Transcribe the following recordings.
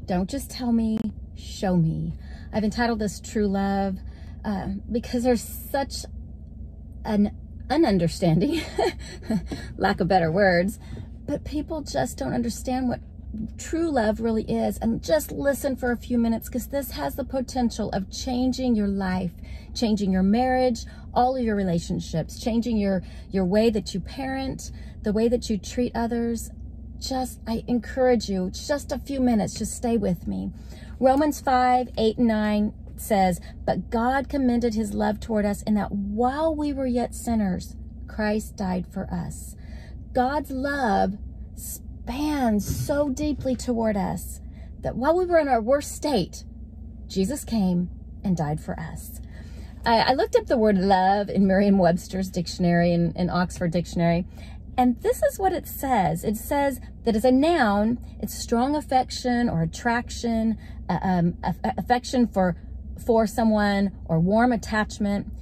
Don't just tell me, show me. I've entitled this True Love because there's such an understanding, lack of better words, but people just don't understand what true love really is. And just listen for a few minutes, because this has the potential of changing your life, changing your marriage, all of your relationships, changing your way that you parent, the way that you treat others. I encourage you, just a few minutes, just stay with me. Romans 5:8-9 says, "But God commended his love toward us in that while we were yet sinners, Christ died for us." God's love spans so deeply toward us that while we were in our worst state, Jesus came and died for us. I looked up the word love in Merriam-Webster's dictionary and Oxford Dictionary, and this is what it says. It says that as a noun, it's strong affection or attraction, affection for someone, or warm attachment,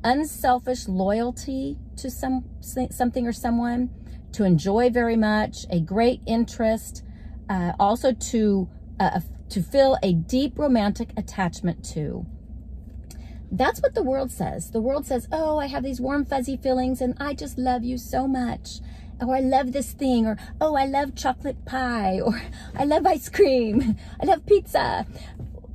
unselfish loyalty to something or someone, to enjoy very much, a great interest, also to feel a deep romantic attachment to. That's what the world says. The world says, oh, I have these warm, fuzzy feelings, and I just love you so much. Or I love this thing, or oh, I love chocolate pie, or I love ice cream, I love pizza.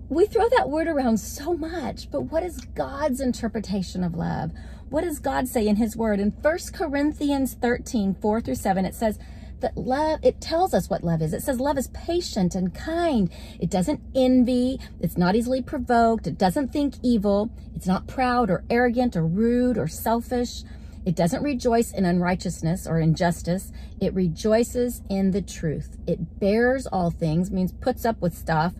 We throw that word around so much, but what is God's interpretation of love? What does God say in his word? In 1 Corinthians 13:4-7, it says that love, it tells us what love is. It says love is patient and kind. It doesn't envy. It's not easily provoked. It doesn't think evil. It's not proud or arrogant or rude or selfish. It doesn't rejoice in unrighteousness or injustice. It rejoices in the truth. It bears all things, means puts up with stuff.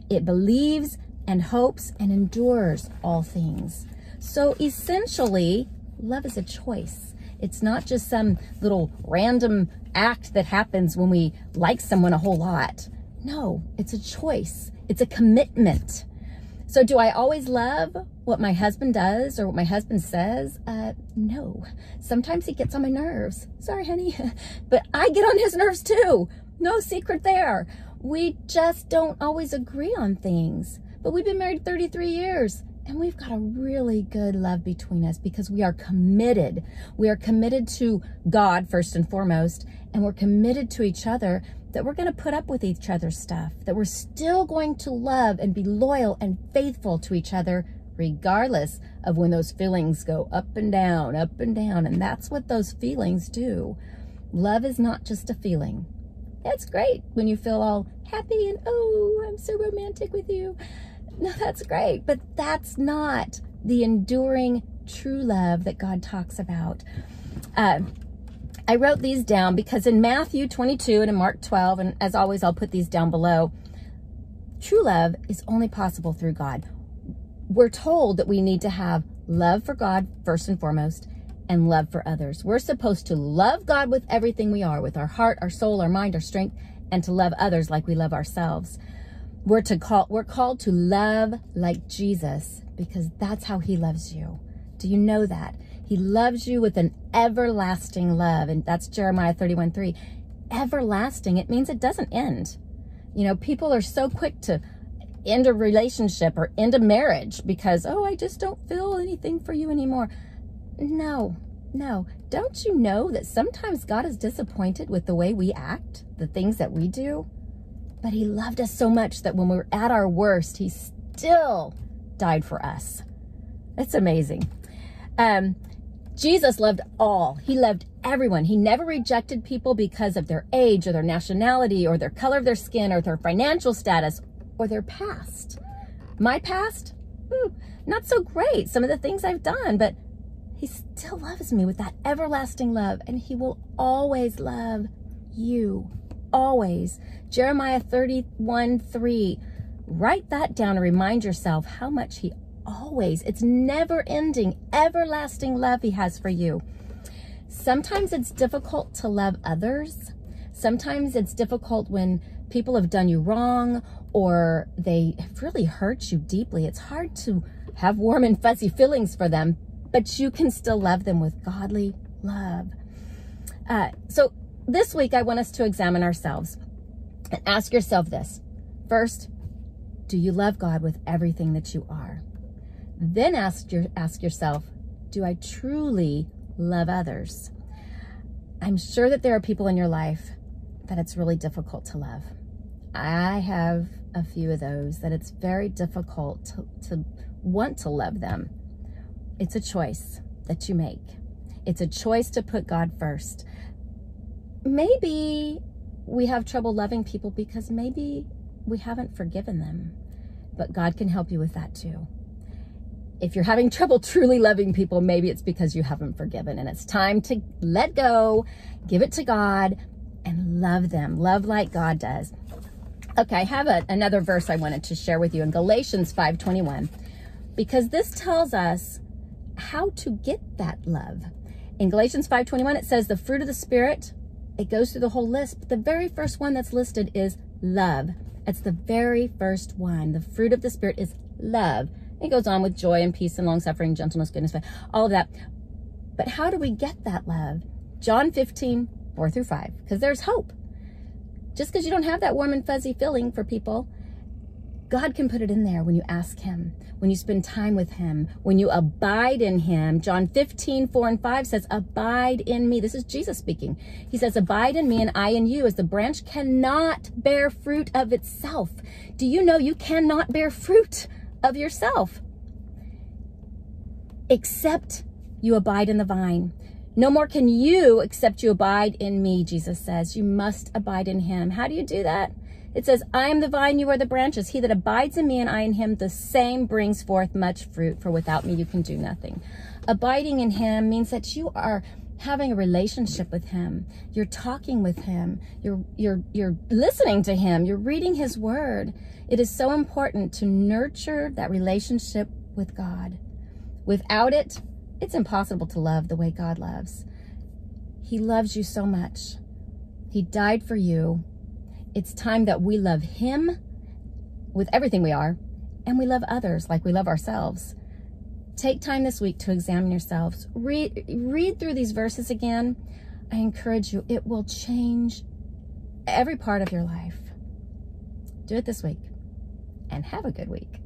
It believes and hopes and endures all things. So essentially, love is a choice. It's not just some little random act that happens when we like someone a whole lot. No, it's a choice. It's a commitment. So do I always love what my husband does or what my husband says? No. Sometimes he gets on my nerves. Sorry, honey. But I get on his nerves too. No secret there. We just don't always agree on things. But we've been married 33 years. And we've got a really good love between us because we are committed. We are committed to God first and foremost, and we're committed to each other, that we're going to put up with each other's stuff, that we're still going to love and be loyal and faithful to each other, regardless of when those feelings go up and down, and that's what those feelings do. Love is not just a feeling. It's great when you feel all happy and, oh, I'm so romantic with you. No, that's great, but that's not the enduring true love that God talks about. I wrote these down because in Matthew 22 and in Mark 12, and as always, I'll put these down below, true love is only possible through God. We're told that we need to have love for God first and foremost, and love for others. We're supposed to love God with everything we are, with our heart, our soul, our mind, our strength, and to love others like we love ourselves. We're called to love like Jesus, because that's how he loves you. Do you know that? He loves you with an everlasting love. And that's Jeremiah 31:3. Everlasting, it means it doesn't end. You know, people are so quick to end a relationship or end a marriage because, oh, I just don't feel anything for you anymore. No. Don't you know that sometimes God is disappointed with the way we act, the things that we do? But he loved us so much that when we were at our worst, he still died for us. It's amazing. Jesus loved all. He loved everyone. He never rejected people because of their age or their nationality or their color of their skin or their financial status or their past. My past? Not so great. Some of the things I've done, but he still loves me with that everlasting love, and he will always love you. Always. Jeremiah 31:3. Write that down and remind yourself how much he always, it's never ending, everlasting love he has for you. Sometimes it's difficult to love others. Sometimes it's difficult when people have done you wrong or they really hurt you deeply. It's hard to have warm and fuzzy feelings for them, but you can still love them with godly love. So this week, I want us to examine ourselves and ask yourself this. First, do you love God with everything that you are? Then ask yourself, do I truly love others? I'm sure that there are people in your life that it's really difficult to love. I have a few of those that it's very difficult to want to love them. It's a choice that you make. It's a choice to put God first. Maybe we have trouble loving people because maybe we haven't forgiven them, but God can help you with that too. If you're having trouble truly loving people, maybe it's because you haven't forgiven, and it's time to let go, give it to God, and love them. Love like God does. Okay, I have another verse I wanted to share with you in Galatians 5:21, because this tells us how to get that love. In Galatians 5:21, it says the fruit of the Spirit, it goes through the whole list, but the very first one that's listed is love. It's the very first one. The fruit of the Spirit is love. It goes on with joy and peace and long-suffering, gentleness, goodness, faith, all of that. But how do we get that love? John 15:4-5, because there's hope. Just because you don't have that warm and fuzzy feeling for people, God can put it in there when you ask him, when you spend time with him, when you abide in him. John 15:4-5 says, abide in me. This is Jesus speaking. He says, abide in me and I in you, as the branch cannot bear fruit of itself. Do you know you cannot bear fruit of yourself except you abide in the vine? No more can you except you abide in me, Jesus says. You must abide in him. How do you do that? It says, I am the vine, you are the branches. He that abides in me and I in him, the same brings forth much fruit, for without me you can do nothing. Abiding in him means that you are having a relationship with him. You're talking with him. You're listening to him. You're reading his word. It is so important to nurture that relationship with God. Without it, it's impossible to love the way God loves. He loves you so much. He died for you. It's time that we love him with everything we are, and we love others like we love ourselves. Take time this week to examine yourselves. Read through these verses again. I encourage you, it will change every part of your life. Do it this week, and have a good week.